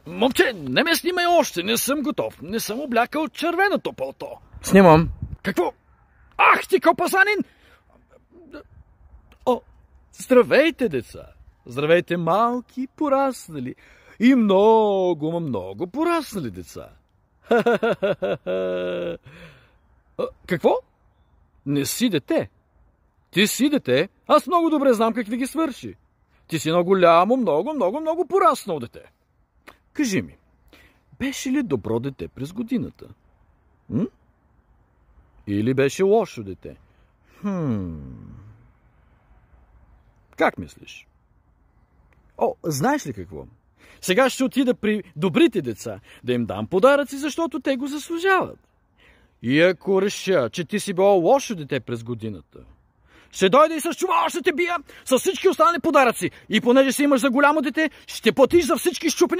Момче, не ме снимай още, не съм готов. Не съм облякал червеното пълто. Снимам. Какво? Ах ти, копасанин! О, здравейте, деца! Здравейте, малки, пораснали. И много, много пораснали деца. Какво? Не си дете. Ти си дете, аз много добре знам как да ги свърши. Ти си едно голямо, много пораснал дете. Кажи ми, беше ли добро дете през годината? Или беше лошо дете? Как мислиш? О, знаеш ли какво? Сега ще отида при добрите деца, да им дам подаръци, защото те го заслужават. И ако реша, че ти си било лошо дете през годината, ще дойда и с чувал ще те бия с всички останали подаръци. И понеже си имаш за голямо дете, ще платиш за всички щупени